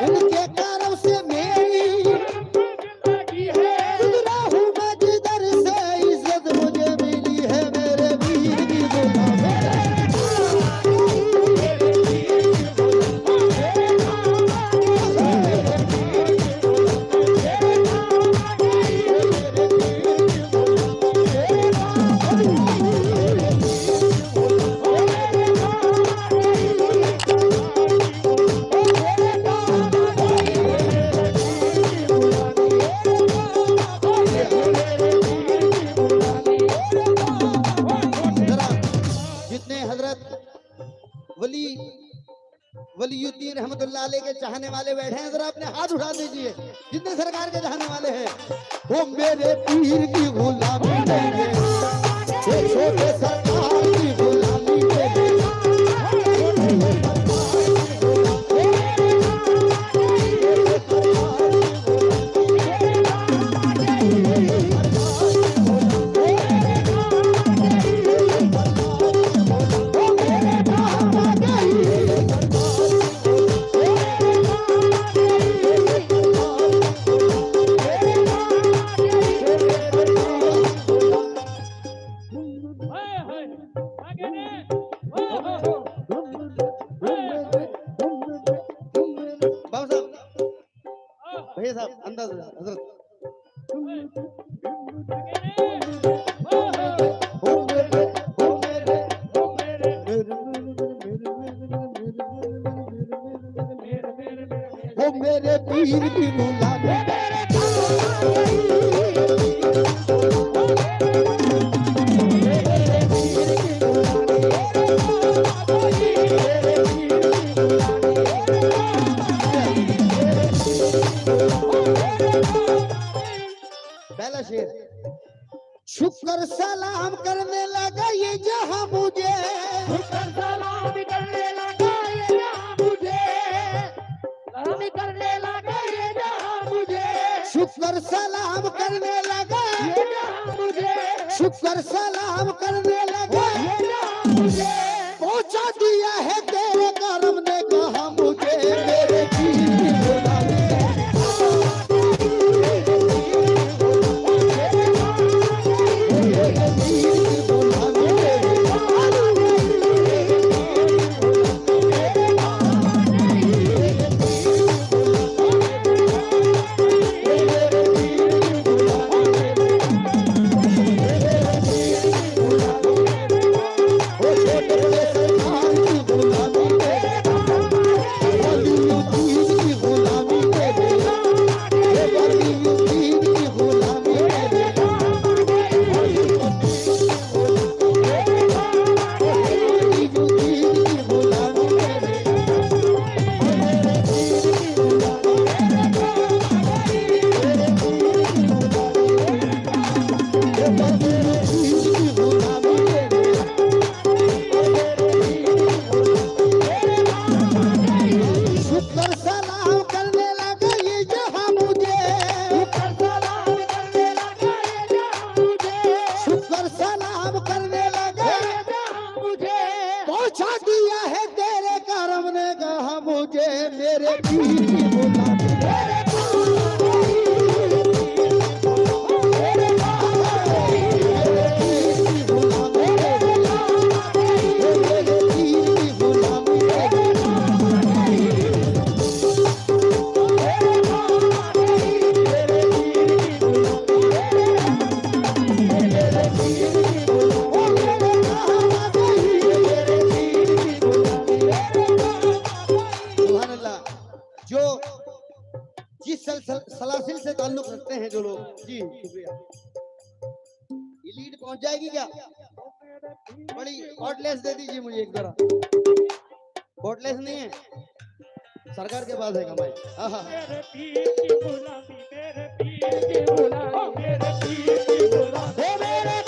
उनके कारण से मेरी लगी है, गुजरा हूँ मैं जिधर से इज्जत मुझे मिली है, मेरे वीर की गुलामी। वलीउद्दीन रहमतुल्लाह अलैह के चाहने वाले बैठे हैं, जरा अपने हाथ उठा दीजिए जितने सरकार के चाहने वाले हैं। वो मेरे पीर की गुलामी देंगे, ये छोटे सरकार की गुलामी देंगे। भैया साहब अंदाज हजरत वो मेरे पीर की गुलामी। पहला शेर, शुक्र सलाम करने लगा ये जहां मुझे, शुक्र सलाम करने लगा ये जहां मुझे, सलाम करने लगा ये जहां मुझे, शुक्र सलाम करने लगा ये जहां मुझे, शुक्र सलाम करने लगा ये जहां मुझे, पहुंचा दिया है तेरे करम ने कहा मुझे, मेरे पीर की गुलामी। मेरे पीर की गुलामी। सलासिल से ताल्लुक रखते हैं जो लोग, जी शुक्रिया। ये लीड पहुंच जाएगी क्या? बड़ी कॉर्डलेस दे दीजिए मुझे एक जरा। कॉर्डलेस नहीं है, सरकार के पास है कमाई। मेरे पीर की गुलामी, मेरे पीर की गुलामी, मेरे पीर की गुलामी, मेरे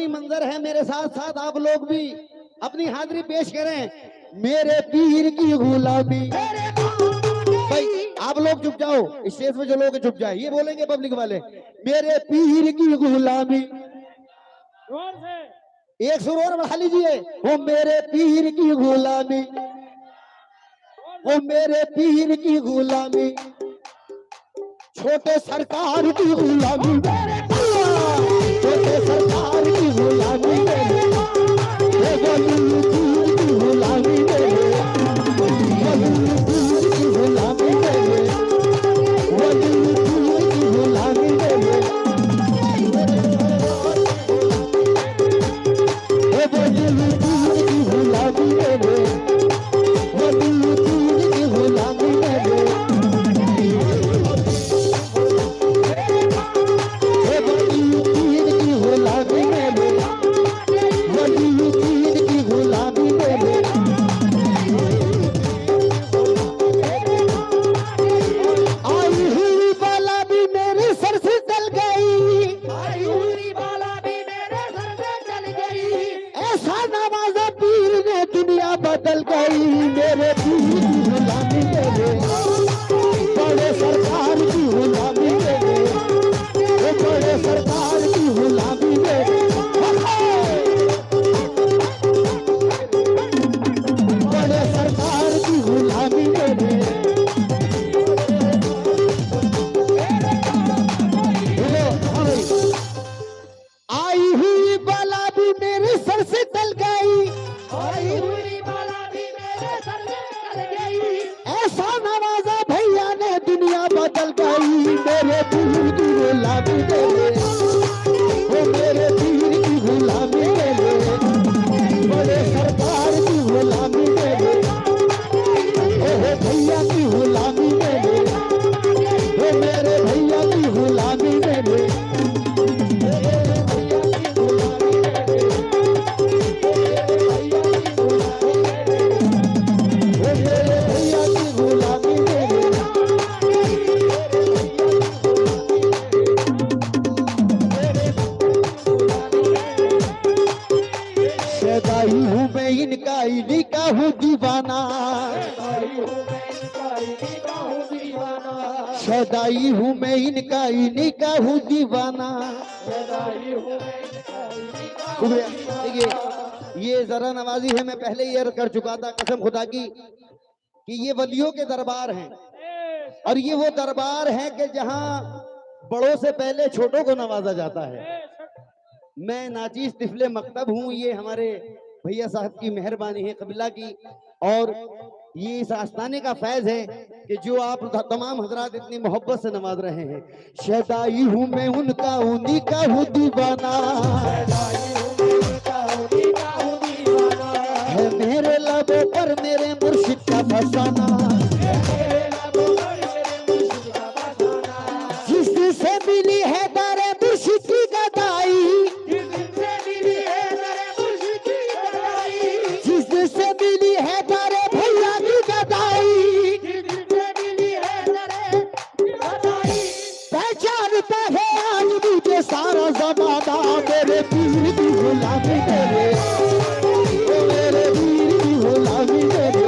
रूहानी मंजर है, मेरे साथ साथ आप लोग भी अपनी हाजिरी पेश करें। मेरे पीर की गुलामी। भाई आप लोग चुप जाओ, स्टेज पे जो लोग चुप जाए, ये बोलेंगे पब्लिक वाले, मेरे पीर की गुलामी। एक सुर और बढ़ा लीजिए, वो मेरे पीर की गुलामी, वो मेरे पीर की गुलामी, छोटे सरकार की गुलामी, छोटे सरकार की गुलामी, की गुलामी, की गुलामी, बदल गई मेरे पीर की गुलामी मेरे, बड़े सरकार की गुलामी मेरे, बड़े सरकार की गुलामी मेरे, बड़े सरकार की गुलामी मेरे। आई हुई बाला भी मेरे सर से टल गई, आई हुई ऐसा नवाजा भैया ने दुनिया बदल गई मेरे पीर की गुलामी मेरे, वो मेरे पीर की गुलामी मेरे, बड़े सरकार की गुलामी मेरे, वो भैया की गुलामी मेरे, वो मेरे भैया की गुलामी मेरे। इनका इन्हीं का हूँ दीवाना, सदाई हूँ मैं इनका इन्हीं का हूँ दीवाना। देखिए ये जरा नवाजी है, मैं पहले ये कर चुका था कसम खुदा की कि ये वलियों के दरबार हैं, और ये वो दरबार है कि जहां बड़ों से पहले छोटों को नवाजा जाता है। मैं नाचीज तिफले मकतब हूँ, ये हमारे भैया साहब की मेहरबानी है कबिला की, और ये इस आस्थाने का फैज है कि जो आप तमाम हजरात इतनी मोहब्बत से नवाज रहे हैं। शदाई हूँ मैं उनका उन्हीं का हूँ दीवाना, है मेरे लबों पर मेरे मुर्शिद का फसाना, जिस दिन से मिली है दारे मुर्शिद की गदाई, से मिली है तारे भैया की गदाई, पहचानता है आज मुझे सारा जमाना मेरे पीर की गुलामी मेरे, मेरे पीर की गुलामी मेरे,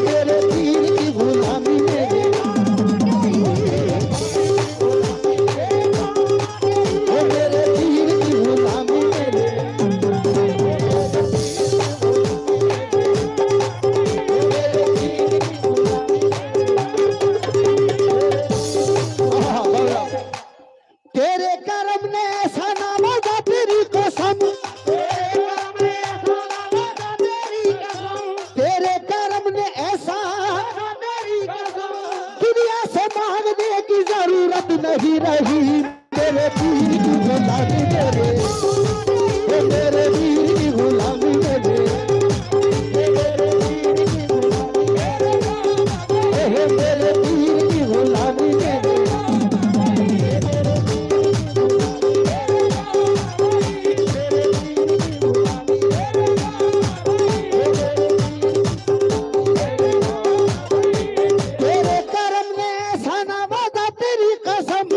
मेरे पीर की गुलामी मेरे, तेरे करम ने ऐसा नवाजा तेरी कसम, तेरे करम ने ऐसा दुनिया से मांगने की जरूरत नहीं रही मेरे पीर की गुलामी मेरे, मेरे पीर की गुलामी मेरे, मेरे पीर की गुलामी मेरे। तेरे करम ने ऐसा नवाजा तेरी कसम,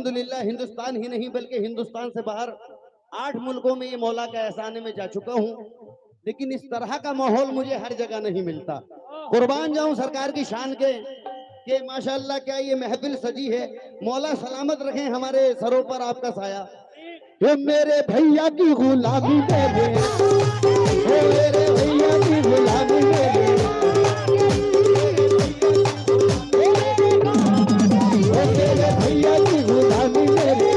अल्हम्दुलिल्लाह हिंदुस्तान ही नहीं बल्कि हिंदुस्तान से बाहर 8 मुल्कों में ये मौला का एहसान है, मैं जा चुका हूँ, लेकिन इस तरह का माहौल मुझे हर जगह नहीं मिलता। कुर्बान जाऊं सरकार की शान के कि माशाअल्लाह क्या ये महफिल सजी है। मौला सलामत रखें हमारे सरों पर आपका साया। ये मेरे भैया की गुलामी मेरे, ओ मेरे भैया की गुलामी मेरे, ओ मेरे भैया की गुलामी मेरे।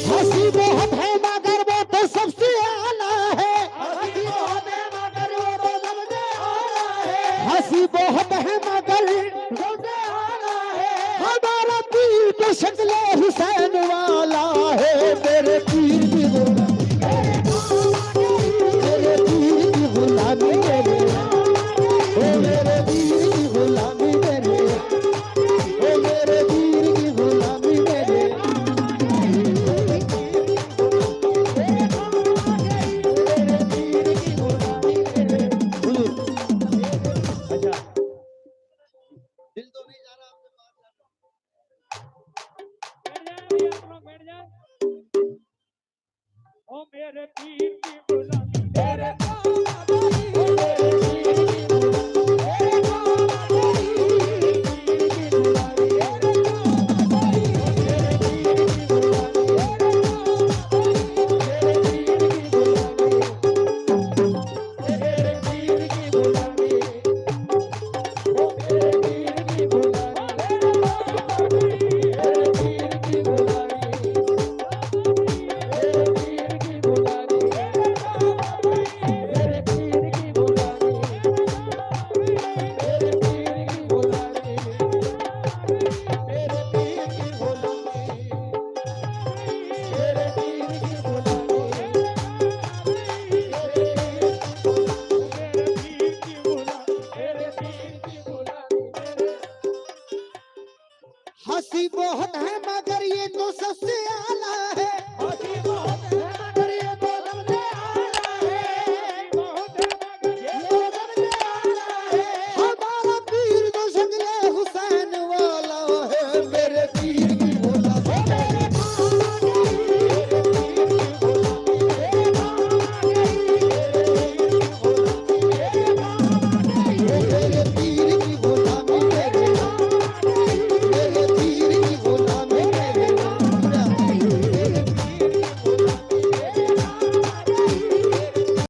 हंसी बहुत है मगर वो तो सबसे आला है, हंसी बहुत है मगर वो तो सबसे आला है, हंसी बहुत है मगर सबसे आला है, हमारा पीर तो शक्ल हुसैन वाला है। मेरे पीर की मेरे पीर की गुलामी मेरे, ओ मेरे पीर की गुलामी मेरे, ओ मेरे पीर की गुलामी मेरे। अच्छा दिल तो नहीं जा रहा आपके पास। बैठ जाए, ओ मेरे पीर की